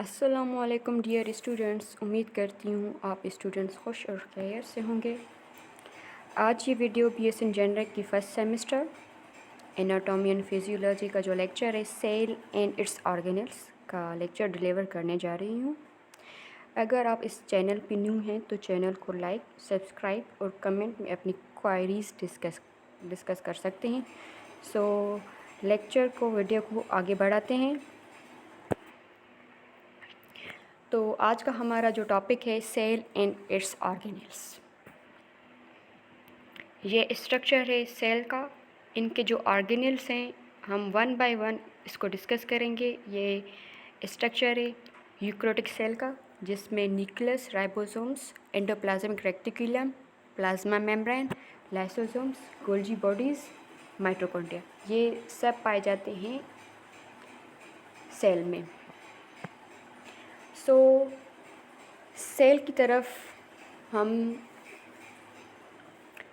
अस्सलामुअलैकुम dear students, उम्मीद करती हूँ आप स्टूडेंट्स खुश और खैरियत से होंगे। आज ये वीडियो बीएससी जेनरिक की first semester anatomy and physiology का जो लेक्चर है सेल एंड इट्स ऑर्गेनल्स का लेक्चर डिलीवर करने जा रही हूँ। अगर आप इस चैनल पे न्यू हैं तो चैनल को लाइक, सब्सक्राइब और कमेंट में अपनी क्वायरीज़ डिस्कस कर सकते हैं। सो लेक्चर को, वीडियो को आगे बढ़ाते हैं। तो आज का हमारा जो टॉपिक है सेल एंड इट्स ऑर्गेनल्स। ये स्ट्रक्चर है सेल का, इनके जो ऑर्गेनल्स हैं हम वन बाय वन इसको डिस्कस करेंगे। ये स्ट्रक्चर है यूकैरियोटिक सेल का, जिसमें nucleus, ribosomes, endoplasmic reticulum, plasma membrane, lysosomes, Golgi bodies, mitochondria, ये सब पाए जाते हैं सेल में। सेल की तरफ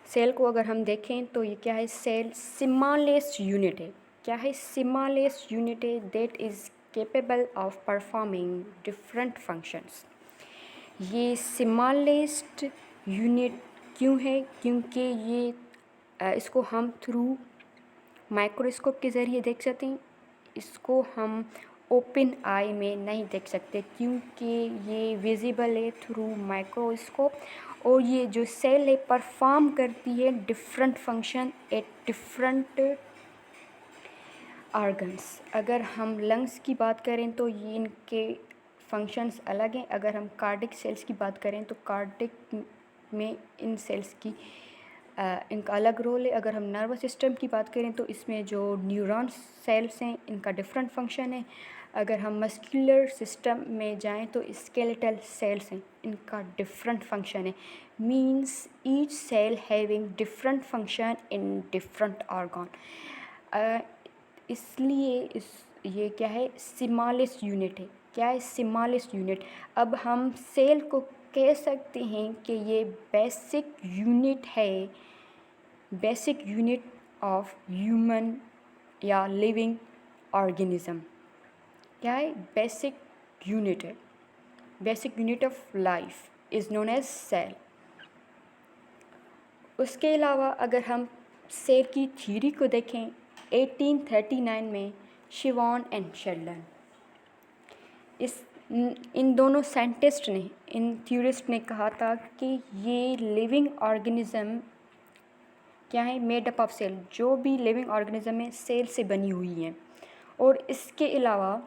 सेल को अगर हम देखें तो ये क्या है, सेल स्मॉलेस्ट यूनिट है। क्या है? स्मॉलेस्ट यूनिट है that is capable of performing different functions. ये स्मॉलेस्ट यूनिट क्यों है? क्योंकि ये इसको हम थ्रू माइक्रोस्कोप के ज़रिए देख सकते हैं। इसको हम ओपन आई में नहीं देख सकते क्योंकि ये विजिबल है थ्रू माइक्रोस्कोप। और ये जो सेल है परफॉर्म करती है different function at different organs. अगर हम लंग्स की बात करें तो ये इनके फंक्शंस अलग हैं। अगर हम कार्डिक सेल्स की बात करें तो कार्डिक में इन सेल्स की इनका अलग रोल है। अगर हम नर्वस सिस्टम की बात करें तो इसमें जो न्यूरॉन सेल्स हैं इनका डिफरेंट फंक्शन है। अगर हम मस्कुलर सिस्टम में जाएं तो स्केलेटल सेल्स हैं, इनका डिफरेंट फंक्शन है। Means each cell having different function in different organ. इसलिए ये क्या है, स्मॉलेस्ट यूनिट है। क्या है? Smallest unit. अब हम सेल को कह सकते हैं कि ये बेसिक यूनिट है, बेसिक यूनिट ऑफ ह्यूमन या लिविंग ऑर्गेनिज्म। क्या है? बेसिक यूनिट है। Basic unit of life is known as cell. उसके अलावा अगर हम सेल की थ्योरी को देखें 1839 में शिवॉन एंड शेल्डन, इन दोनों साइंटिस्ट ने, इन थ्योरिस्ट ने कहा था कि ये लिविंग ऑर्गेनिज्म क्या है, मेड अप ऑफ सेल। जो भी लिविंग ऑर्गेनिज्म है सेल से बनी हुई हैं। और इसके अलावा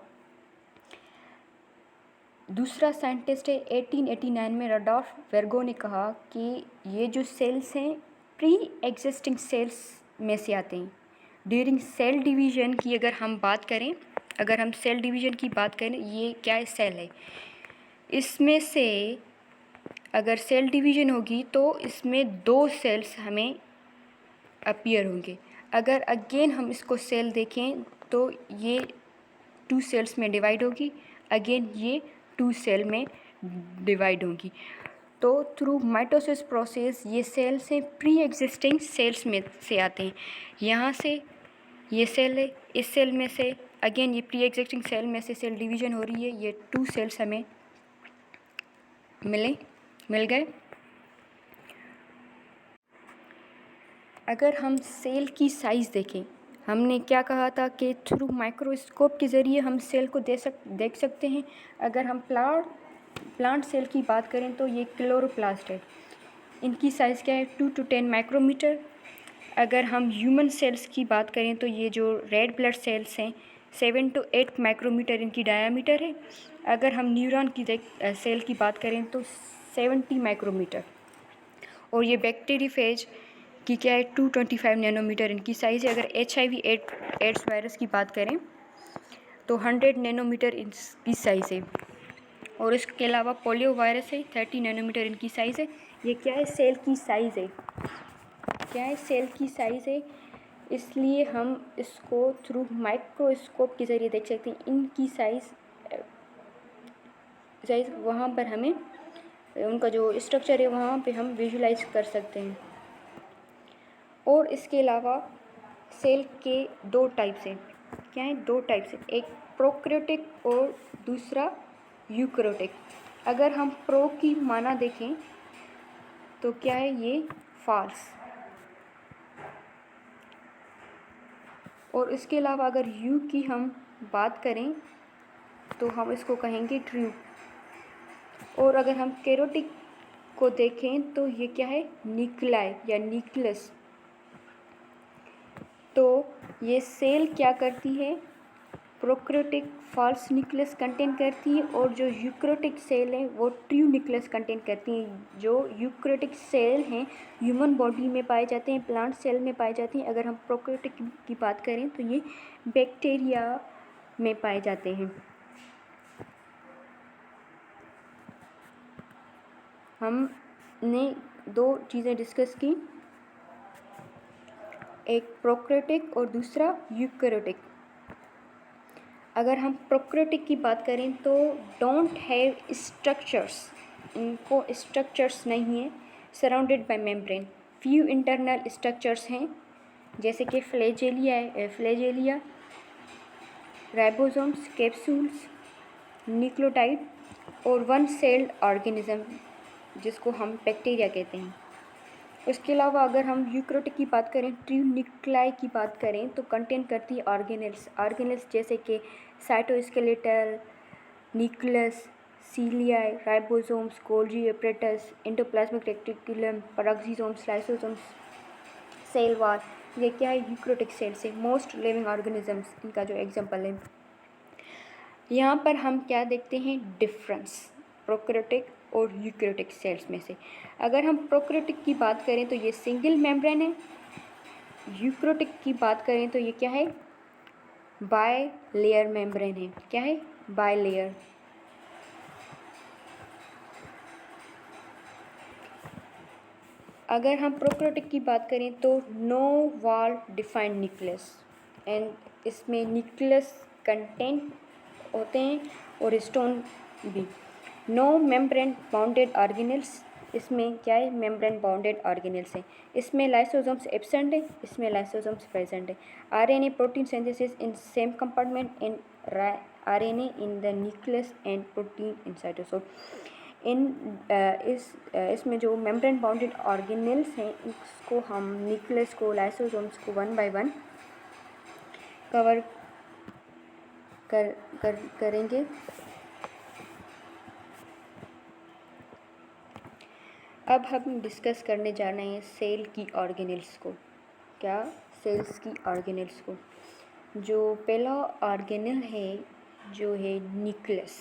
दूसरा साइंटिस्ट है 1889 में रडोल्फ वर्गो ने कहा कि ये जो सेल्स हैं प्री एग्जिस्टिंग सेल्स में से आते हैं। ड्यूरिंग सेल डिवीज़न की अगर हम बात करें, अगर हम सेल डिवीज़न की बात करें, ये क्या है, सेल है। इसमें से अगर सेल डिवीज़न होगी तो इसमें 2 सेल्स हमें अपीयर होंगे। अगर अगेन हम इसको सेल देखें तो ये 2 सेल्स में डिवाइड होगी, अगेन ये 2 सेल में डिवाइड होंगी। तो थ्रू माइटोसिस प्रोसेस ये सेल्स हैं प्री एग्जिस्टिंग सेल्स में से आते हैं। यहाँ से ये सेल है, इस सेल में से अगेन ये प्री एग्जिस्टिंग सेल में से सेल डिवीज़न हो रही है। ये 2 सेल्स हमें मिल गए। अगर हम सेल की साइज़ देखें, हमने क्या कहा था कि थ्रू माइक्रोस्कोप के ज़रिए हम सेल को देख सकते हैं। अगर हम प्लांट सेल की बात करें तो ये क्लोरोप्लास्ट है, इनकी साइज़ क्या है, 2 to 10 माइक्रोमीटर। अगर हम ह्यूमन सेल्स की बात करें तो ये जो रेड ब्लड सेल्स हैं 7 to 8 माइक्रोमीटर इनकी डायामीटर है। अगर हम न्यूरॉन की सेल की बात करें तो 70 माइक्रोमीटर। और ये बैक्टीरियोफेज की क्या है, 225 नैनोमीटर इनकी साइज़ है। अगर HIV एड्स वायरस की बात करें तो 100 नैनोमीटर इनकी साइज़ है। और इसके अलावा पोलियो वायरस है, 30 नैनोमीटर इनकी साइज़ है। ये क्या है, सेल की साइज़ है। क्या है, सेल की साइज़ है। इसलिए हम इसको थ्रू माइक्रोस्कोप के ज़रिए देख सकते हैं। इनकी साइज़ वहाँ पर हमें उनका जो स्ट्रक्चर है वहाँ पे हम विजुलाइज कर सकते हैं। और इसके अलावा सेल के 2 टाइप्स हैं। क्या है, 2 टाइप्स हैं, एक प्रोकैरियोटिक और दूसरा यूकैरियोटिक। अगर हम प्रो की माना देखें तो क्या है, ये फॉल्स। और इसके अलावा अगर यू की हम बात करें तो हम इसको कहेंगे ट्रू। और अगर हम कैरोटिक को देखें तो ये क्या है, न्यूक्लाई या न्यूक्लियस। तो ये सेल क्या करती है, प्रोकैरियोटिक फॉल्स न्यूक्लियस कंटेन करती है, और जो यूकैरियोटिक सेल है वो ट्रू न्यूक्लियस कंटेन करती हैं। जो यूकैरियोटिक सेल हैं ह्यूमन बॉडी में पाए जाते हैं, प्लांट सेल में पाए जाते हैं। अगर हम प्रोकैरियोटिक की बात करें तो ये बैक्टीरिया में पाए जाते हैं। हमने दो चीज़ें डिस्कस की, एक प्रोकैरियोटिक और दूसरा यूकैरियोटिक। अगर हम प्रोकैरियोटिक की बात करें तो डोंट हैव स्ट्रक्चर्स, इनको स्ट्रक्चर्स नहीं है, surrounded by membrane. Few internal structures हैं जैसे कि फ्लैजेलिया, राइबोसोम्स, कैप्सूल्स, न्यूक्लियोटाइड और वन सेल्ड ऑर्गेनिज्म जिसको हम बैक्टीरिया कहते हैं। उसके अलावा अगर हम यूकैरियोटिक की बात करें, ट्रू न्यूक्लाई की बात करें तो कंटेन करती है ऑर्गेनेल्स जैसे कि cytoskeletal, nucleus, cilia, ribosomes, Golgi apparatus, endoplasmic reticulum, peroxisomes, lysosomes, cell wall. ये क्या है, यूकैरियोटिक सेल से। मोस्ट लिविंग ऑर्गेनिजम्स इनका जो एग्जांपल है। यहाँ पर हम क्या देखते हैं, डिफरेंस प्रोकैरियोटिक और यूकैरियोटिक सेल्स में से। अगर हम प्रोकैरियोटिक की बात करें तो ये सिंगल मेम्ब्रेन है। यूकैरियोटिक की बात करें तो ये क्या है, बाय लेयर मेम्ब्रेन है। क्या है, बाय लेयर। अगर हम प्रोकैरियोटिक की बात करें तो no wall defined nucleus, and इसमें न्यूक्लियस कंटेंट होते हैं और स्टोन भी। नो मेम्ब्रेन बाउंडेड ऑर्गेनेल्स, इसमें क्या है, मेम्ब्रेन बाउंडेड ऑर्गेनेल्स है। इसमें लाइसोसोम्स एब्सेंट है, इसमें लाइसोसोम्स प्रेजेंट है। RNA protein synthesis in same compartment in RNA in the nucleus and protein in cytosol. इसमें जो मेम्ब्रेन बाउंडेड ऑर्गेनेल्स हैं इसको हम न्यूक्लियस को, लाइसोसोम्स को वन बाय वन कवर करेंगे। अब हम डिस्कस करने जा रहे हैं सेल की ऑर्गेनेल्स को। क्या, सेल्स की ऑर्गेनेल्स को। जो पहला ऑर्गेनेल है जो है न्यूक्लियस।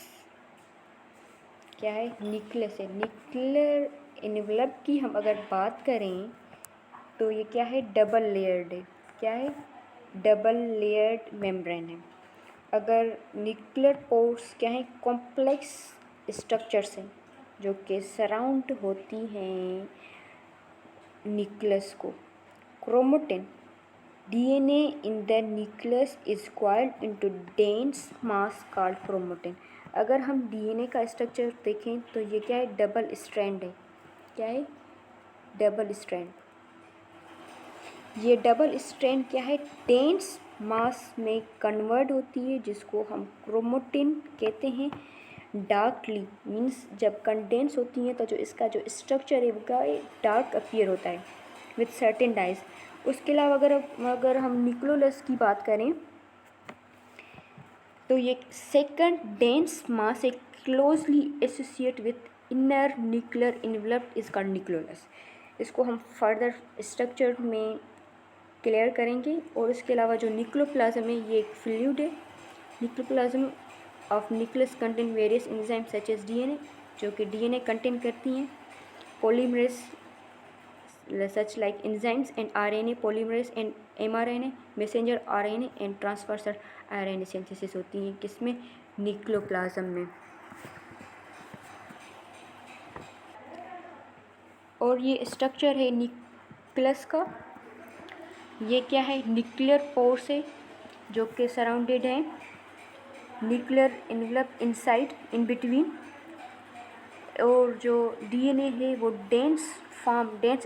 क्या है, न्यूक्लियस है। न्यूक्लियर एनवलप की हम अगर बात करें तो ये क्या है, डबल लेयर्ड है। क्या है, डबल लेयर्ड मेम्ब्रेन है। अगर न्यूक्लियर पोर्स क्या है, कॉम्प्लेक्स स्ट्रक्चर्स हैं जो कि सराउंड होती हैं न्यूक्लियस को। Chromatin, DNA in the nucleus is coiled into dense mass called chromatin. अगर हम डीएनए का स्ट्रक्चर देखें तो ये क्या है, डबल स्ट्रैंड है। क्या है, डबल स्ट्रैंड। ये डबल स्ट्रैंड क्या है, डेंस मास में कन्वर्ट होती है जिसको हम क्रोमेटिन कहते हैं। डार्कली मीन्स जब कंडेंस होती हैं तो जो इसका जो स्ट्रक्चर है वो डार्क अपीयर होता है विथ सर्टेन डाइज। उसके अलावा अगर हम न्यूक्लियोलस की बात करें तो ये सेकंड डेंस मास एक closely associate with inner nuclear envelope is called nucleolus. इसको हम फर्दर स्ट्रक्चर में क्लियर करेंगे। और इसके अलावा जो न्यूक्लियोप्लाज्म है ये एक फ्लूइड है। Nucleoplasm of nucleus contain various enzyme such as DNA, जो कि डीएनए कंटेन करती हैं। Polymerase such like enzymes and RNA polymerase and mRNA messenger RNA and transversal RNA synthesis होती हैं किसमें, न्यूक्लियोप्लाज्म में। और ये स्ट्रक्चर है न्यूक्लियस का। ये क्या है, न्यूक्लियर पोर्स है जो कि सराउंडेड है nuclear envelope inside in between. और जो डीएनए है वो डेंस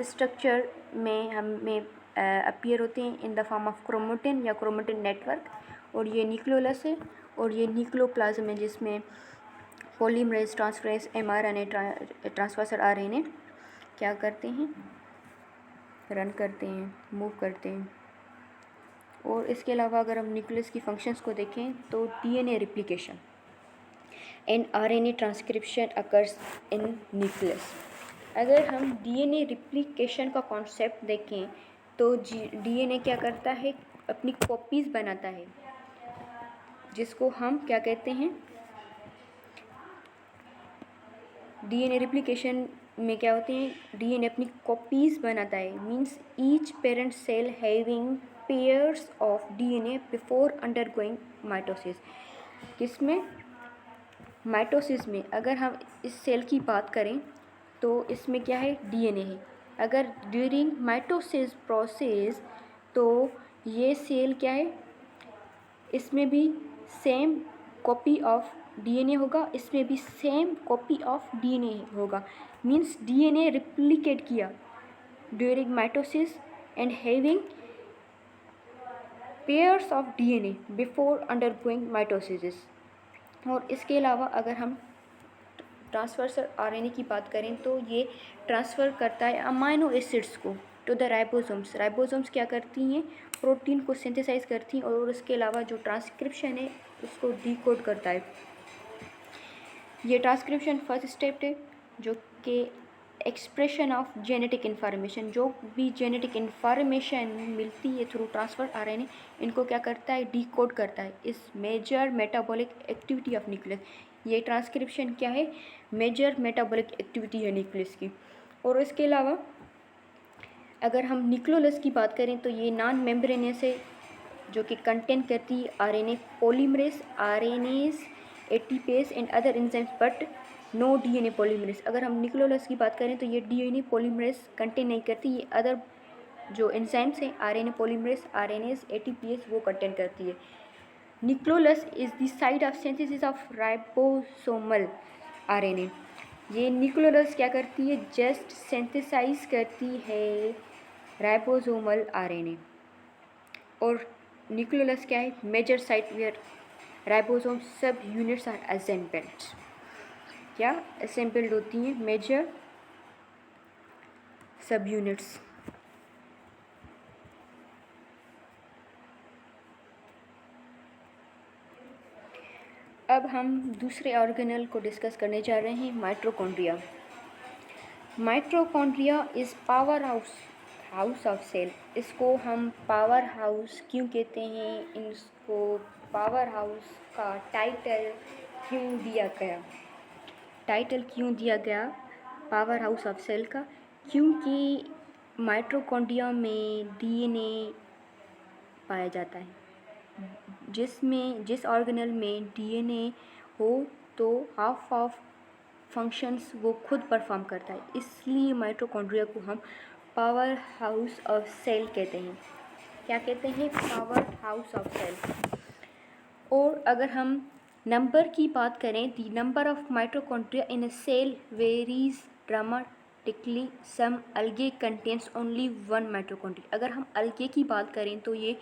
स्ट्रक्चर में हमें अपीयर होते हैं इन द फॉर्म ऑफ क्रोमेटिन या क्रोमेटिन नेटवर्क। और ये न्यूक्लियोलस है और ये न्यूक्लियोप्लाज्म है जिसमें polymerase, transferase, mRNA, transfer RNA क्या करते हैं, रन करते हैं, मूव करते हैं। और इसके अलावा अगर हम न्यूक्लियस की फंक्शंस को देखें तो DNA replication and RNA transcription occurs in nucleus. अगर हम DNA रिप्लिकेशन का कॉन्सेप्ट देखें तो DNA क्या करता है, अपनी कॉपीज़ बनाता है, जिसको हम क्या कहते हैं, DNA रिप्लिकेशन में क्या होते हैं, DNA अपनी कॉपीज़ बनाता है, means each parent cell having pairs of DNA before undergoing mitosis. किसमें, माइटोसिस में। अगर हम इस सेल की बात करें तो इसमें क्या है, DNA है। अगर ड्यूरिंग माइटोसिस प्रोसेस तो ये सेल क्या है, इसमें भी सेम कॉपी ऑफ DNA होगा, इसमें भी सेम कॉपी ऑफ DNA होगा, मीन्स DNA रिप्लिकेट किया during mitosis and having pairs of DNA before undergoing mitosis. और इसके अलावा अगर हम ट्रांसफर RNA की बात करें तो ये ट्रांसफ़र करता है अमाइनो एसिड्स को टू द राइबोसोम्स। राइबोसोम्स क्या करती हैं, प्रोटीन को सिंथेसाइज करती हैं, और इसके अलावा जो ट्रांसक्रिप्शन है उसको डिकोड करता है। ये ट्रांसक्रिप्शन फर्स्ट स्टेप है, जो कि एक्सप्रेशन ऑफ जेनेटिक इन्फॉर्मेशन, जो भी जेनेटिक इन्फॉर्मेशन मिलती है थ्रू ट्रांसफर RNA, इनको क्या करता है, डिकोड करता है। इस major metabolic activity of nucleus, ये ट्रांसक्रिप्शन क्या है, मेजर मेटाबॉलिक एक्टिविटी है न्यूक्लियस की। और इसके अलावा अगर हम न्यूक्लियोलस की बात करें तो ये नॉन मेम्ब्रेनियस है, जो कि कंटेन करती है RNA polymerase, RNAs, ATPase and other enzymes but no DNA polymerase. अगर हम न्यूक्लियोलस की बात करें तो ये DNA पॉलीमरेज कंटेन नहीं करती, ये अदर जो एंजाइम्स हैं RNA पॉलीमरेज, RNAs, ATPase वो कंटेन करती है। Nucleolus is the site of synthesis of ribosomal RNA। ये न्यूक्लियोलस क्या करती है, जस्ट सिंथेसाइज करती है राइबोसोमल RNA। और न्यूक्लियोलस क्या है, मेजर साइट वेयर राइबोसोम सब यूनिट्स आर असेंबल्ड, क्या असेंबल्ड होती हैं मेजर सब यूनिट्स। अब हम दूसरे ऑर्गेनल को डिस्कस करने जा रहे हैं, mitochondria. Mitochondria is power house of cell. इसको हम पावर हाउस क्यों कहते हैं, इसको पावर हाउस का टाइटल क्यों दिया गया, पावर हाउस ऑफ सेल का, क्योंकि माइटोकॉन्ड्रिया में DNA पाया जाता है। जिस ऑर्गेनल में DNA हो तो हाफ ऑफ फंक्शंस वो खुद परफॉर्म करता है, इसलिए माइटोकॉन्ड्रिया को हम पावर हाउस ऑफ सेल कहते हैं। क्या कहते हैं, पावर हाउस ऑफ सेल। और अगर हम नंबर की बात करें, the number of mitochondria in a cell varies dramatically. Some algae contains only one mitochondria. अगर हम अलगे की बात करें तो ये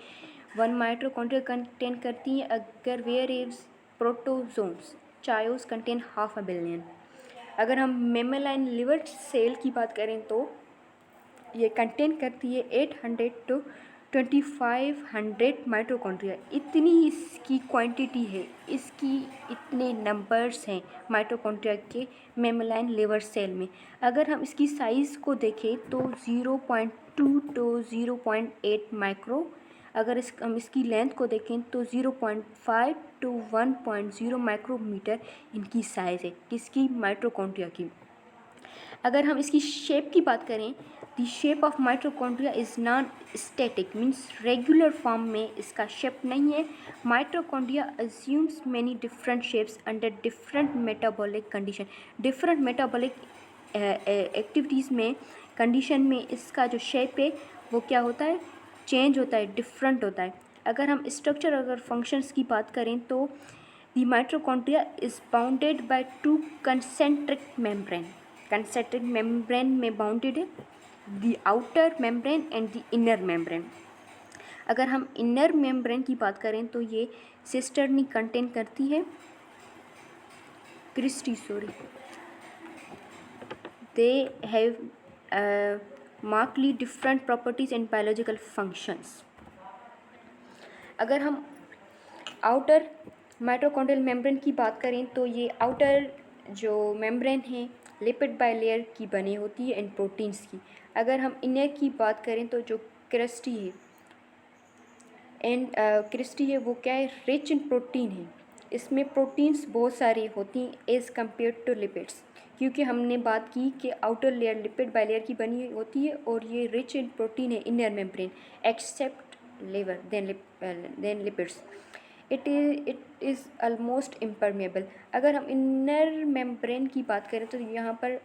वन माइटोकॉन्ड्रिया कंटेन करती हैं, अगर where is protozoans chaos contain 500 billion. अगर हम मेमेलाइन लिवर सेल की बात करें तो ये कंटेन करती है 800 to 2500 माइटोकॉन्ड्रिया। इतनी इसकी क्वांटिटी है, इसकी इतने नंबर्स हैं माइटोकॉन्ड्रिया के मेमेलाइन लिवर सेल में। अगर हम इसकी साइज़ को देखें तो 0.2 to 0.8 माइक्रो। अगर हम इसकी लेंथ को देखें तो 0.5 to 1.0 माइक्रोमीटर इनकी साइज़ है, किसकी, माइटोकॉन्ड्रिया की। अगर हम इसकी शेप की बात करें, the shape of mitochondria is non static, means regular form में इसका शेप नहीं है। Mitochondria assumes many different shapes under different metabolic condition. Different metabolic activities में, कंडीशन में इसका जो शेप है वो क्या होता है, चेंज होता है, डिफरेंट होता है। अगर हम स्ट्रक्चर अगर फंक्शंस की बात करें तो the mitochondria is bounded by 2 concentric membrane. Concentric membrane में बाउंडेड है, the outer membrane and the inner membrane. अगर हम इनर मेम्ब्रेन की बात करें तो ये सिस्टर्नी कंटेन करती है Christie, sorry, they have markedly different properties and biological functions. अगर हम आउटर माइटोकॉन्ड्रियल मेम्ब्रेन की बात करें तो ये आउटर जो मेम्ब्रेन है लिपिड बाइलेयर की बनी होती है एंड प्रोटीन्स की. अगर हम इनर की बात करें तो जो क्रिस्टी है एंड क्रिस्टी है वो क्या है, रिच इन प्रोटीन है. इसमें प्रोटीन्स बहुत सारी होती हैं एज़ कम्पेयर टू लिपिड्स, क्योंकि हमने बात की कि आउटर लेयर लिपिड बाइलेयर की बनी होती है और ये रिच इन प्रोटीन है inner membrane except liver than lipids. It is almost impermeable. अगर हम इनर मेम्ब्रेन की बात करें तो यहाँ पर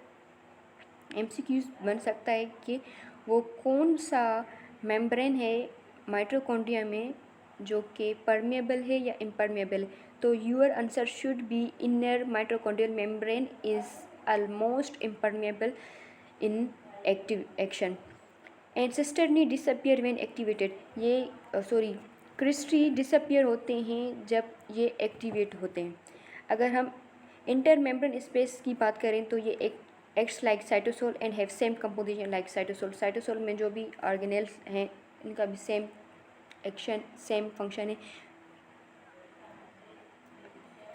MCQs बन सकता है कि वो कौन सा मेम्ब्रेन है माइटोकॉन्ड्रिया में जो कि परमेबल है या इम्परमेबल है. तो your answer should be inner mitochondrial membrane is almost impermeable in active action. Ancestrally disappear when activated. ये सॉरी क्रिस्टी डिसअपियर होते हैं जब ये एक्टिवेट होते हैं. अगर हम इंटर मेम्ब्रेन स्पेस की बात करें तो ये एक acts like cytosol and have same composition like cytosol. Cytosol में जो भी ऑर्गेनेल्स हैं इनका भी सेम एक्शन सेम फंक्शन है.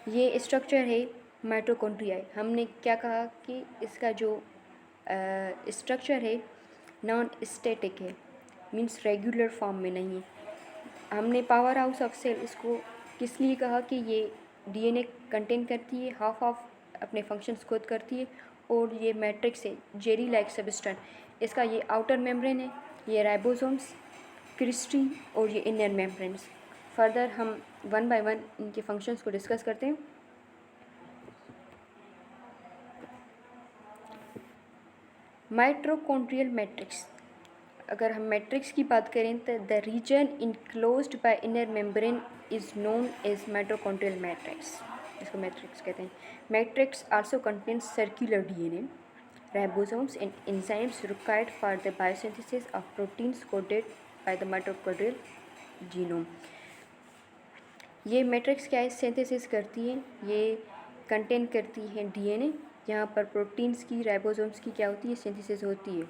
ये स्ट्रक्चर है माइटोकॉन्ड्रिया. हमने क्या कहा कि इसका जो स्ट्रक्चर है नॉन स्टैटिक है, मीन्स रेगुलर फॉर्म में नहीं है. हमने पावर हाउस ऑफ सेल इसको किस लिए कहा कि ये DNA कंटेन करती है, हाफ ऑफ अपने फंक्शंस खुद करती है और ये मैट्रिक्स है जेरी लाइक सबस्टेंस. इसका ये आउटर मेम्ब्रेन है, ये राइबोसोम्स, क्रिस्टी और ये इनर मेम्ब्रेन्स. फर्दर हम वन बाय वन इनके फंक्शंस को डिस्कस करते हैं. Mitochondrial matrix. अगर हम मैट्रिक्स की बात करें तो the region enclosed by inner membrane is known as mitochondrial matrix. इसको मैट्रिक्स कहते हैं. Matrix also contains circular DNA, ribosomes and enzymes required for the biosynthesis of proteins coded by the mitochondrial genome. ये matrix क्या है, synthesis करती है, ये contain करती है DNA. यहाँ पर प्रोटीन्स की राइबोसोम्स की क्या होती है, सिंथेसिस होती है.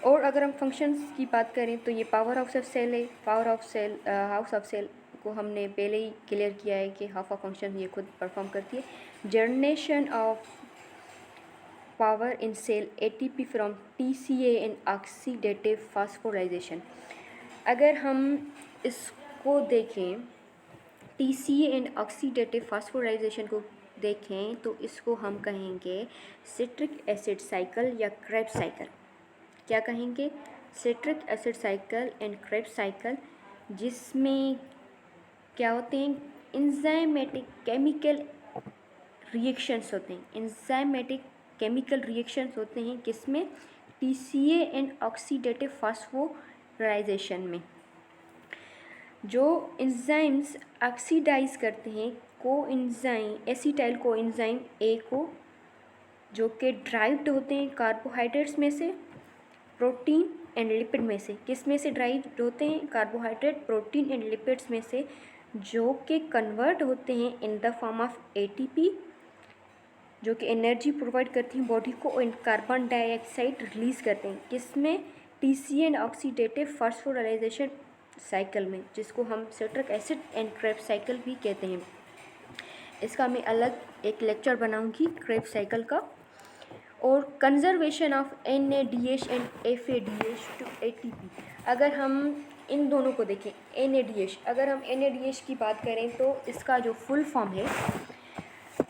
और अगर हम फंक्शंस की बात करें तो ये पावर हाउस ऑफ सेल है. Power of cell house of cell को हमने पहले ही क्लियर किया है कि हाफ ऑफ फंक्शन ये खुद परफॉर्म करती है. Generation of power in cell ATP from TCA and oxidative phosphorylation. अगर हम इसको देखें TCA एंड ऑक्सीडेटिव फास्फोराइजेशन को देखें तो इसको हम कहेंगे सिट्रिक एसिड साइकिल या क्रेब्स साइकिल. क्या कहेंगे, citric acid cycle and Krebs cycle, जिसमें क्या होते हैं इंजाइमेटिक केमिकल रिएक्शंस होते हैं. इंजाइमेटिक केमिकल रिएक्शंस होते हैं किसमें, TCA एंड ऑक्सीडेटिव फास्फोराइजेशन में. जो इंजाइम्स ऑक्सीडाइज करते हैं कोएंजाइम एसिटाइल कोएंजाइम A को, जो कि ड्राइव्ड होते हैं कार्बोहाइड्रेट्स में से, प्रोटीन एंड लिपिड में से. किस में से ड्राइव्ड होते हैं, कार्बोहाइड्रेट, प्रोटीन एंड लिपिड्स में से, जो कि कन्वर्ट होते हैं इन द फॉर्म ऑफ ATP, जो कि एनर्जी प्रोवाइड करती हैं बॉडी को, और कार्बन डाइऑक्साइड रिलीज़ करते हैं किसमें, TCA and oxidative phosphorylation cycle में, जिसको हम citric acid and Krebs cycle भी कहते हैं. इसका मैं अलग एक लेक्चर बनाऊंगी क्रेब्स साइकिल का. और conservation of NADH and FADH two ATP. अगर हम इन दोनों को देखें NADH, अगर हम NADH की बात करें तो इसका जो फुल फॉर्म है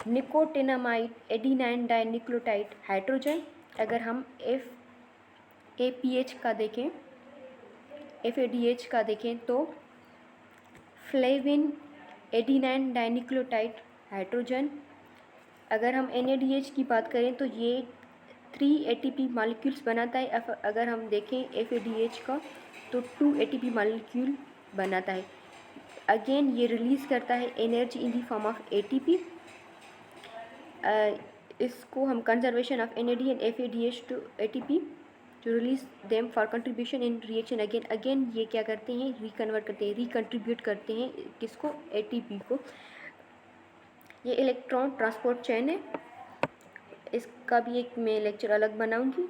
निकोटिनामाइड एडिनाइन डाइन्यूक्लियोटाइड हाइड्रोजन. अगर हम FADH का देखें तो फ्लेविन एडिनाइन डाइन्यूक्लियोटाइड हाइड्रोजन. अगर हम NADH की बात करें तो ये 3 ATP मॉलिक्यूल्स बनाता है. अगर हम देखें FADH का तो 2 ATP मॉलिक्यूल बनाता है. अगेन ये रिलीज़ करता है energy in the form of ATP. इसको हम conservation of NAD and FADH two ATP to release them for contribution in reaction. Again ये क्या करते हैं, रिकन्वर्ट करते हैं, रिकंट्रीब्यूट करते हैं किसको, ATP को. ये इलेक्ट्रॉन ट्रांसपोर्ट चेन है, इसका भी एक मैं लेक्चर अलग बनाऊंगी।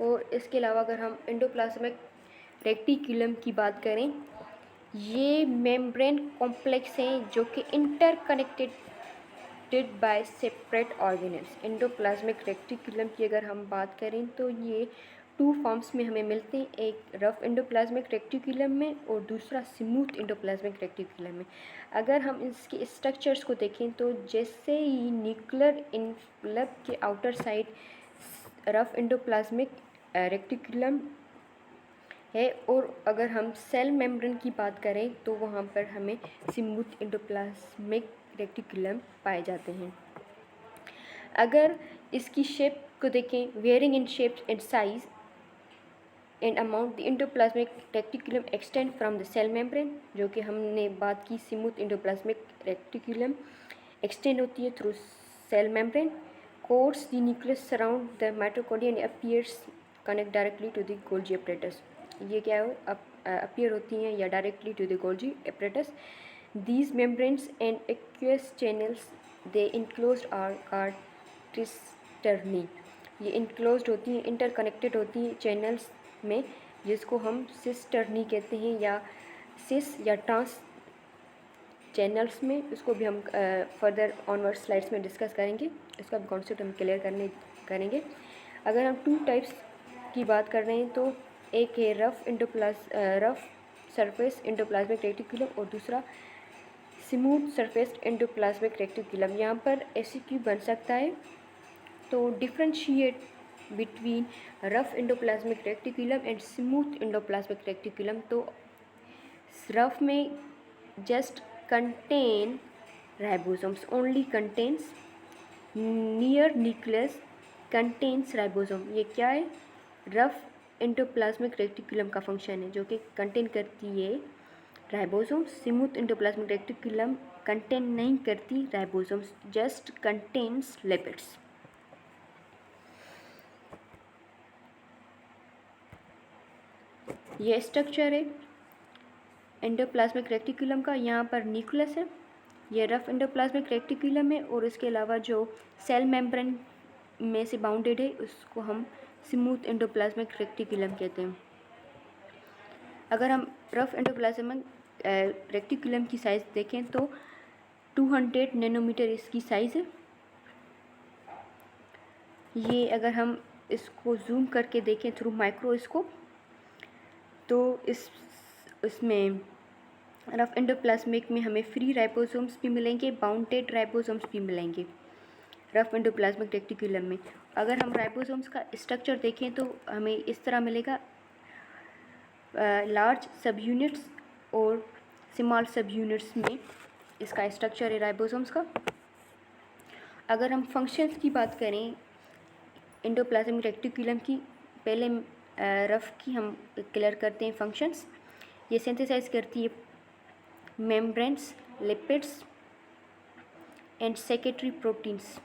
और इसके अलावा अगर हम एंडोप्लाज्मिक रेटिकुलम की बात करें, ये मेम्ब्रेन कॉम्प्लेक्स हैं जो कि interconnected by separate organelles. Endoplasmic reticulum की अगर हम बात करें तो ये 2 फॉर्म्स में हमें मिलते हैं, एक रफ एंडोप्लाज्मिक रेटिकुलम में और दूसरा स्मूथ एंडोप्लाज्मिक रेटिकुलम में। अगर हम इसके स्ट्रक्चर्स को देखें तो जैसे ही न्यूक्लियर इनवलप के outer side rough endoplasmic reticulum है, और अगर हम सेल मेम्ब्रेन की बात करें तो वहाँ पर हमें स्मूथ एंडोप्लाज्मिक रेटिकुलम पाए जाते हैं। अगर इसकी शेप को देखें, varying in shape and size and amount, the endoplasmic reticulum extend from the cell membrane, जो कि हमने बात की स्मूथ एंडोप्लाज्मिक रेटिकुलम एक्सटेंड होती है through cell membrane, course the nucleus surround the mitochondria and appears connect directly to the Golgi apparatus. ये क्या है, अपीयर होती हैं या directly to the Golgi apparatus. These membranes and aqueous channels they enclosed are called cisternae. ये enclosed होती हैं, interconnected होती हैं चैनल्स में, जिसको हम सिस्टर्नी कहते हैं, या सिस या ट्रांस चैनल्स में। उसको भी हम फर्दर ऑनवर्ड स्लाइड्स में डिस्कस करेंगे, इसका भी कॉन्सेप्ट हम क्लियर करेंगे। अगर हम 2 टाइप्स की बात कर रहे हैं तो एक है रफ सरफेस एंडोप्लाज्मिक रेटिकुलम और दूसरा स्मूथ सरफेस एंडोप्लाज्मिक रेटिकुलम। यहाँ पर एमसीक्यू बन सकता है, तो differentiate between rough endoplasmic reticulum and smooth endoplasmic reticulum. तो रफ में just contain ribosomes, only contains, near nucleus contains ribosome. ये क्या है, रफ एंडोप्लाज्मिक रेटिकुलम का फंक्शन है, जो कि कंटेन करती है ribosome. Smooth endoplasmic reticulum contain नहीं करती राइबोसोम्स, जस्ट कंटेन्स लिपिड्स। ये स्ट्रक्चर है एंडोप्लाज्मिक रेटिकुलम का। यहाँ पर न्यूक्लियस है, ये रफ एंडोप्लाज्मिक रेटिकुलम है, और इसके अलावा जो सेल मेम्ब्रेन में से बाउंडेड है उसको हम स्मूथ एंडोप्लाज्मिक रेटिकुलम कहते हैं। अगर हम रफ एंडोप्लाज्मिक रेटिकुलम की साइज़ देखें तो 200 नैनोमीटर इसकी साइज़ है। ये अगर हम इसको जूम करके देखें थ्रू माइक्रोस्कोप तो इसमें रफ एंडोप्लाज्मिक में हमें फ्री राइबोसोम्स भी मिलेंगे, बाउंडेड राइबोसोम्स भी मिलेंगे रफ एंडोप्लाज्मिक रेटिकुलम में। अगर हम राइबोसोम्स का स्ट्रक्चर देखें तो हमें इस तरह मिलेगा, लार्ज सब यूनिट्स और स्मॉल सब यूनिट्स में इसका स्ट्रक्चर है राइबोसोम्स का। अगर हम फंक्शंस की बात करें एंडोप्लाज्मिक रेटिकुलम की, पहले रफ की हम क्लियर करते हैं फंक्शंस। ये सिंथेसाइज करती है membranes, lipids and secretary proteins.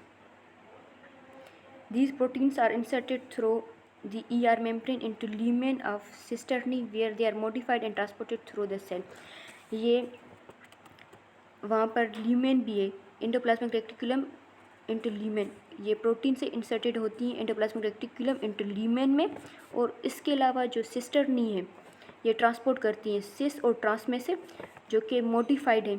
These proteins are inserted through the ER membrane into lumen of cisternae where they are modified and transported through the cell। ये वहाँ पर ल्यूमेन भी है, एंडोप्लाज्मिक रेटिकुलम इंटू ल्यूमेन, ये protein से inserted होती हैं endoplasmic reticulum into lumen में। और इसके अलावा जो सिस्टर्नी है ये ट्रांसपोर्ट करती हैं सिस और ट्रांस में से, जो कि मॉडिफाइड है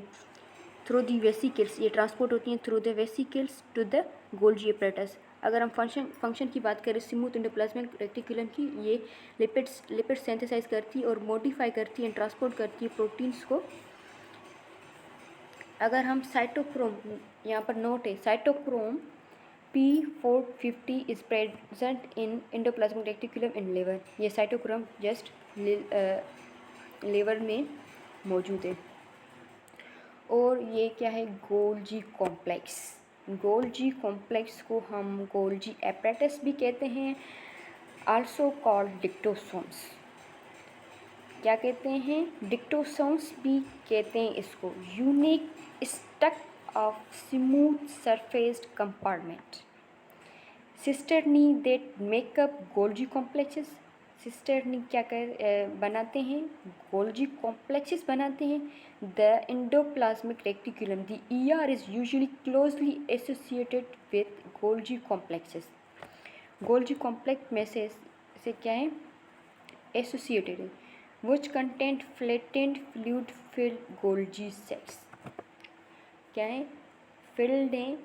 थ्रू द वेसिकल्स। ये ट्रांसपोर्ट होती हैं through the vesicles to the Golgi apparatus. अगर हम फंक्शन की बात करें स्मूथ एंडोप्लाज्मिक रेटिकुलम की, ये लिपिड सिंथेसाइज करती है और मॉडिफाई करती है, ट्रांसपोर्ट करती है प्रोटीन्स को। अगर हम साइटोक्रोम, यहाँ पर नोट है cytochrome P450 is present in endoplasmic reticulum in liver. ये साइटोक्रोम जस्ट लिवर में मौजूद है। और ये क्या है, गोल्जी कॉम्प्लेक्स। गोल्जी कॉम्प्लेक्स को हम गोल्जी एपरेटस भी कहते हैं, आल्सो कॉल्ड डिक्टोसोम्स। क्या कहते हैं, डिक्टोसोम्स भी कहते हैं इसको। Unique stack of smooth surfaced compartment, cisternae that make up Golgi complexes. Cisternae क्या बनाते हैं, गोल्जी कॉम्प्लेक्सेस बनाते हैं। The endoplasmic reticulum, the ER is usually closely associated with Golgi complexes. Golgi complex में से क्या है, एसोसिएटेड है। Which content flattened fluid filled Golgi cells, क्या है, फिल्ड है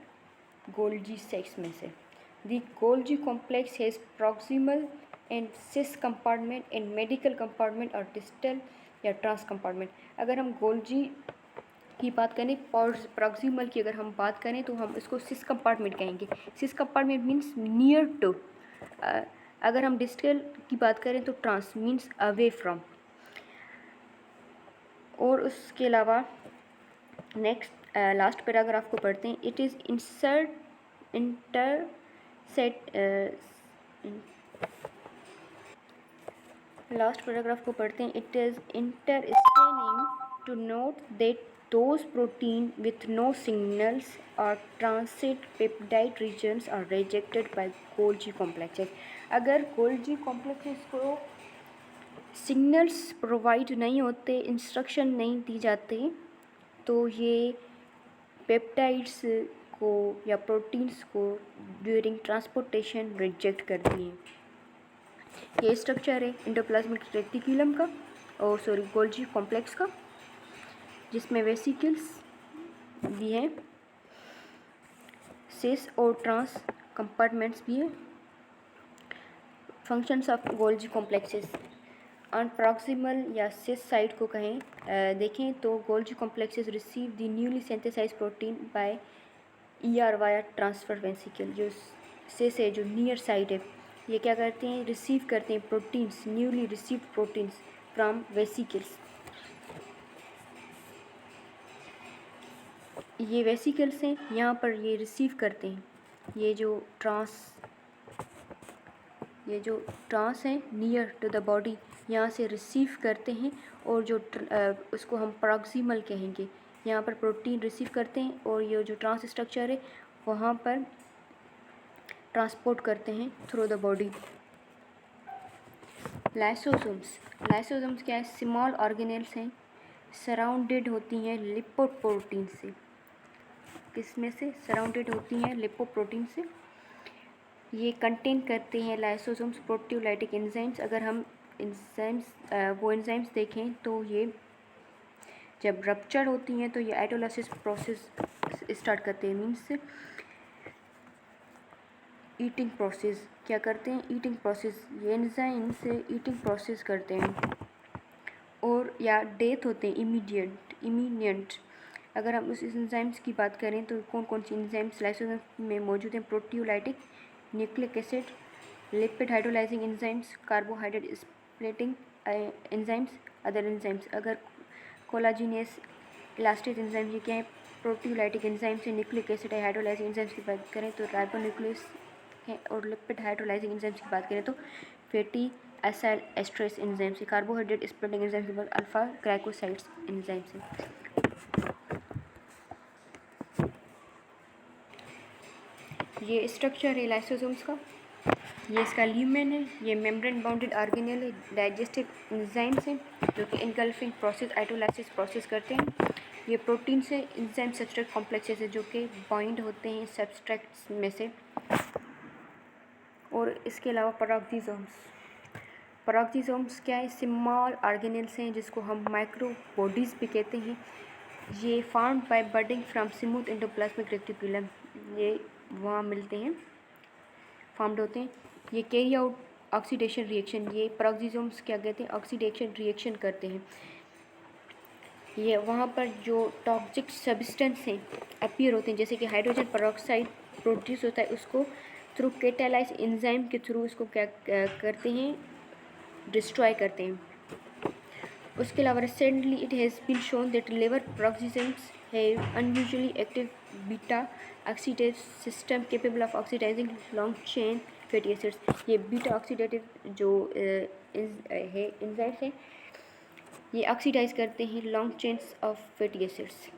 गोल्जी सेल्स में से। The Golgi complex has proximal end cis compartment and medical compartment और डिस्टल या ट्रांस कंपार्टमेंट। अगर हम गोल्जी की बात करें, प्रॉक्सिमल की अगर हम बात करें तो हम इसको सिस कंपार्टमेंट कहेंगे। सिस कंपार्टमेंट मीन्स नियर टू। अगर हम डिस्टल की बात करें तो ट्रांस मीन्स अवे फ्रॉम। और उसके अलावा नेक्स्ट लास्ट पैराग्राफ को पढ़ते हैं। इट इज़ लास्ट पैराग्राफ को पढ़ते हैं। It is interesting to note that those protein with no signals or transit peptide regions are rejected by Golgi complexes। अगर Golgi complexes को सिग्नल्स प्रोवाइड नहीं होते, इंस्ट्रक्शन नहीं दी जाते, तो ये पेप्टाइड्स को या प्रोटीन्स को ड्यूरिंग ट्रांसपोर्टेशन रिजेक्ट करती हैं। ये स्ट्रक्चर है एंडोप्लाज्मिक रेटिकुलम का और गोल्जी कॉम्प्लेक्स का, जिसमें वेसिकल्स भी हैं, सिस और ट्रांस कंपार्टमेंट्स भी हैं। Functions of Golgi complexes on proximal या सिस साइड को देखें तो Golgi complexes receive the newly synthesised protein by ER via transfer vesicle. जो सिस है, जो नियर साइड है, ये क्या करते हैं, रिसीव करते हैं proteins, newly received proteins from vesicles. ये वेसिकल्स हैं, यहाँ पर ये रिसीव करते हैं। ये जो ट्रांस है नियर टू द बॉडी, यहाँ से रिसीव करते हैं। और जो उसको हम प्रॉक्सिमल कहेंगे, यहाँ पर प्रोटीन रिसीव करते हैं और ये जो ट्रांस स्ट्रक्चर है वहाँ पर ट्रांसपोर्ट करते हैं थ्रू द बॉडी। लाइसोसोम्स क्या है, स्मॉल ऑर्गेनेल्स हैं, सराउंडेड होती हैं लिपोप्रोटीन से। किसमें से सराउंडेड होती हैं, लिपोप्रोटीन से। ये कंटेन करते हैं लाइसोसोम्स प्रोटियोलाइटिक एंजाइम्स। अगर हम एंजाइम्स देखें तो ये जब रप्चर होती हैं तो ये आइटोलाइसिस प्रोसेस स्टार्ट करते हैं, मीन्स ईटिंग प्रोसेस। क्या करते हैं, ईटिंग प्रोसेस। ये एंजाइम से ईटिंग प्रोसेस करते हैं और या डेथ होते हैं इमीडिएट। अगर हम उस एंजाइम्स की बात करें तो कौन कौन सी एंजाइम्स लाइसोसोम में मौजूद हैं, proteolytic, nucleic acid, lipid hydrolysing enzymes, carbohydrate splitting enzymes, other enzymes. अगर कोलाजिनेस इलास्टेज एंजाइम, ये क्या है, प्रोटियोलाइटिक एंजाइम्स है। न्यूक्लिक एसिड है, हाइड्रोलाइजिंग एंजाइम्स की बात करें तो राइबोन्यूक्लियस है। और लिपिड हाइड्रोलाइजिंग एंजाइम्स की बात करें तो फैटी एसाइल एस्ट्रेस एंजाइम्स है। कार्बोहाइड्रेट स्प्लिटिंग एंजाइम्स के बाद अल्फा ग्लाइकोसाइड्स एंजाइम्स है। ये स्ट्रक्चर है लाइसोसोम्स का। ये इसका ल्यूमेन है, ये मेम्ब्रेन बाउंडेड ऑर्गेनेल है। डाइजेस्टिव एंजाइम्स हैं जो कि इनगल्फिंग प्रोसेस आइटोलाइसिस प्रोसेस करते हैं। ये प्रोटीन से एंजाइम सब्सट्रेट कॉम्प्लेक्सेस है जो कि बाइंड होते हैं सब्सट्रेट्स में से। और इसके अलावा पैराक्सीसोम्स क्या है, स्मॉल ऑर्गेनेल्स हैं जिसको हम माइक्रो बॉडीज़ भी कहते हैं। ये formed by budding from smooth endoplasmic reticulum, ये वहाँ मिलते हैं, फार्म्ड होते हैं। ये कैरी आउट ऑक्सीडेशन रिएक्शन, ये पैराक्सीसोम्स क्या कहते हैं, ऑक्सीडेशन रिएक्शन करते हैं। ये वहाँ पर जो टॉक्सिक सब्सटेंस हैं अपीयर होते हैं, जैसे कि हाइड्रोजन पेरोक्साइड प्रोड्यूस होता है, उसको थ्रू कैटालाइज एंजाइम के थ्रू उसको क्या करते हैं, डिस्ट्रॉय करते हैं। उसके अलावा recently it has been shown that liver peroxisomes have unusually active beta oxidase system capable of oxidizing long chain fatty acids. ये बीटा ऑक्सीडेटिव जो है एंजाइम्स हैं, ये ऑक्सीडाइज करते हैं long chains of fatty acids.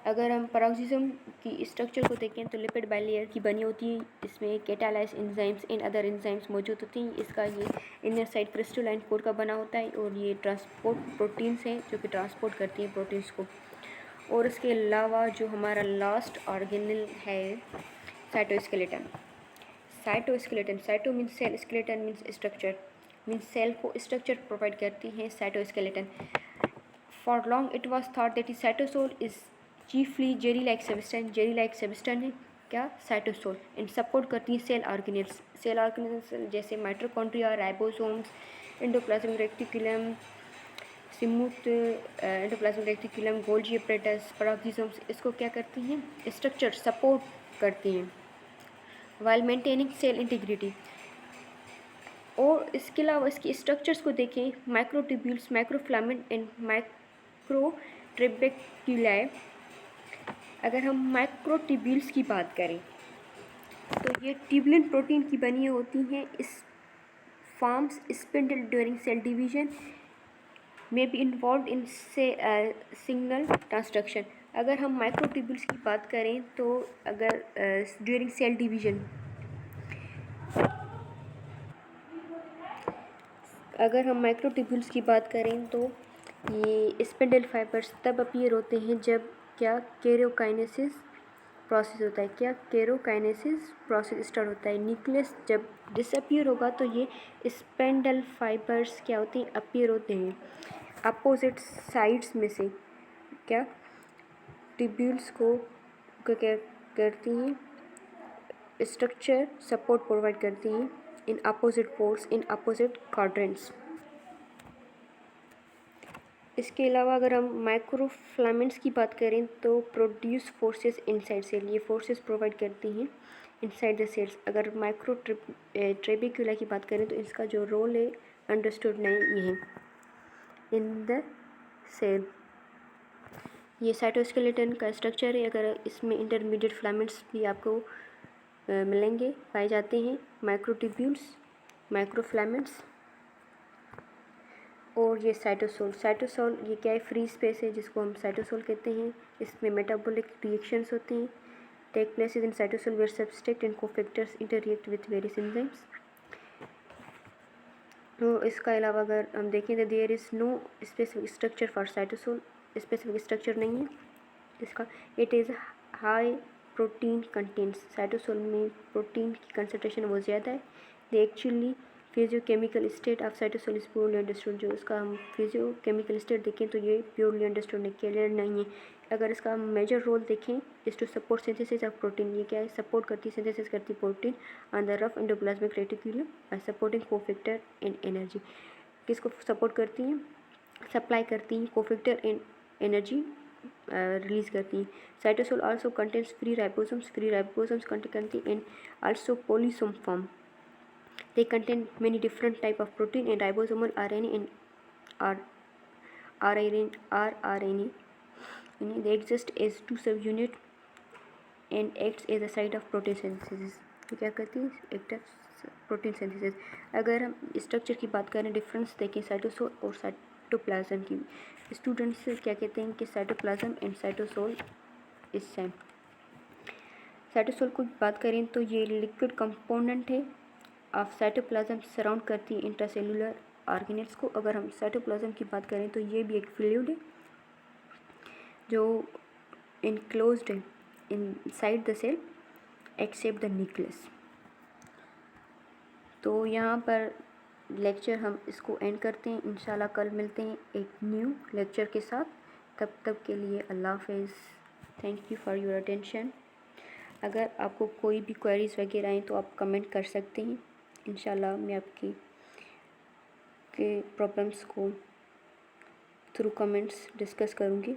अगर हम पैरोक्सिज्म की स्ट्रक्चर को देखें तो लिपिड बाइलेयर की बनी होती है, इसमें catalyse enzymes in other enzymes मौजूद होती हैं। इसका ये इनर साइड क्रिस्टलाइन कोर का बना होता है और ये ट्रांसपोर्ट प्रोटीन्स हैं जो कि ट्रांसपोर्ट करती हैं प्रोटीन्स को। और इसके अलावा जो हमारा लास्ट ऑर्गेनल है cytoskeleton. Cyto means cell, skeleton means structure, means cell को स्ट्रक्चर प्रोवाइड करती है cytoskeleton. For long it was thought that cytosol is chiefly jelly like substance है क्या साइटोसोल, एंड सपोर्ट करती है सेल ऑर्गेनेल्स जैसे mitochondria, ribosomes, endoplasmic reticulum, smooth endoplasmic reticulum, Golgi apparatus, peroxisomes इसको क्या करती हैं, स्ट्रक्चर सपोर्ट करती हैं वाइल मेंटेनिंग सेल इंटीग्रिटी। और इसके अलावा इसकी स्ट्रक्चर्स को देखें, माइक्रोट्यूब्यूल्स, माइक्रोफिलामेंट एंड माइक्रोट्रेबेक्युलाई। अगर हम माइक्रोट्यूब्यूल्स की बात करें तो ये ट्यूबुलिन प्रोटीन की बनी होती हैं। इस forms spindle during cell division में be involved in signal transduction. अगर हम माइक्रोट्यूब्यूल्स की बात करें तो अगर ड्यूरिंग सेल डिवीजन अगर हम माइक्रोट्यूब्यूल्स की बात करें तो ये स्पिंडल फाइबर्स तब अपीयर होते हैं जब क्या केरोकाइनेसिस प्रोसेस होता है, क्या केरोकाइनेसिस प्रोसेस स्टार्ट होता है। न्यूक्लियस जब डिसअपीयर होगा तो ये स्पिंडल फाइबर्स क्या होते हैं, अपीयर होते हैं अपोजिट साइड्स में से। क्या ट्यूब्यूल्स को क्या करती हैं, स्ट्रक्चर सपोर्ट प्रोवाइड करती हैं in opposite poles, in opposite quadrants. इसके अलावा अगर हम माइक्रोफिलामेंट्स की बात करें तो प्रोड्यूस फोर्सेस इनसाइड सेल, ये फोर्सेस प्रोवाइड करती हैं इनसाइड द सेल्स। अगर माइक्रो ट्रेबेक्युला की बात करें तो इसका जो रोल है अंडरस्टूड नहीं है इन द सेल। ये साइटोस्केलेटन का स्ट्रक्चर है। अगर इसमें इंटरमीडिएट फिलामेंट्स भी आपको मिलेंगे, पाए जाते हैं, माइक्रोट्यूब्यूल्स, माइक्रोफिलामेंट्स और ये साइटोसोल ये क्या है, फ्री स्पेस है जिसको हम साइटोसोल कहते हैं। इसमें मेटाबॉलिक रिएक्शंस होती हैं take places in cytosol where substrate and cofactors interreact with various enzymes. तो इसका अलावा अगर हम देखें तो there is no specific structure for cytosol, specific structure नहीं है इसका। It is high protein contents, cytosol में प्रोटीन की कंसनट्रेशन बहुत ज़्यादा है। The actually physicochemical state of cytosol is purely understood. जो इसका हम फिजियोकेमिकल स्टेट देखें तो ये प्योरली अंडरस्टूड नहीं, क्लियर नहीं है। अगर इसका मेजर रोल देखें is to support synthesis of protein, ये क्या है, सपोर्ट करती है, सिंथेसिस करती है protein on the rough endoplasmic reticulum by supporting cofactor and energy. किसको सपोर्ट करती हैं, सप्लाई करती हैं कोफैक्टर एंड एनर्जी रिलीज करती हैं। Cytosol also contains free ribosomes contain and also polysome form. They contain many different type of protein and ribosomal RNA and rRNA. They exist as two subunit and acts as a site of protein synthesis. तो क्या करती है, act protein synthesis. अगर हम structure की बात करें, difference देखें साइटोसोल और साइटोप्लाज्म की, स्टूडेंट्स क्या कहते हैं कि cytoplasm and cytosol is same. Cytosol की बात करें तो ये लिक्विड कंपोनेंट है ऑफ साइटोप्लाज्म, सराउंड करती है इंट्रासेलुलर ऑर्गेनेल्स को। अगर हम साइटोप्लाज्म की बात करें तो ये भी एक फ्लूइड है जो इनक्लोज्ड है inside the cell except the nucleus. तो यहाँ पर लेक्चर हम इसको एंड करते हैं। इंशाल्लाह कल मिलते हैं एक न्यू लेक्चर के साथ। तब तक के लिए अल्लाह हाफ़िज़। Thank you for your attention. अगर आपको कोई भी क्वेरीज़ वगैरह आएँ तो आप कमेंट कर सकते हैं। इंशाल्लाह मैं आपकी के प्रॉब्लम्स को थ्रू कमेंट्स डिस्कस करूँगी।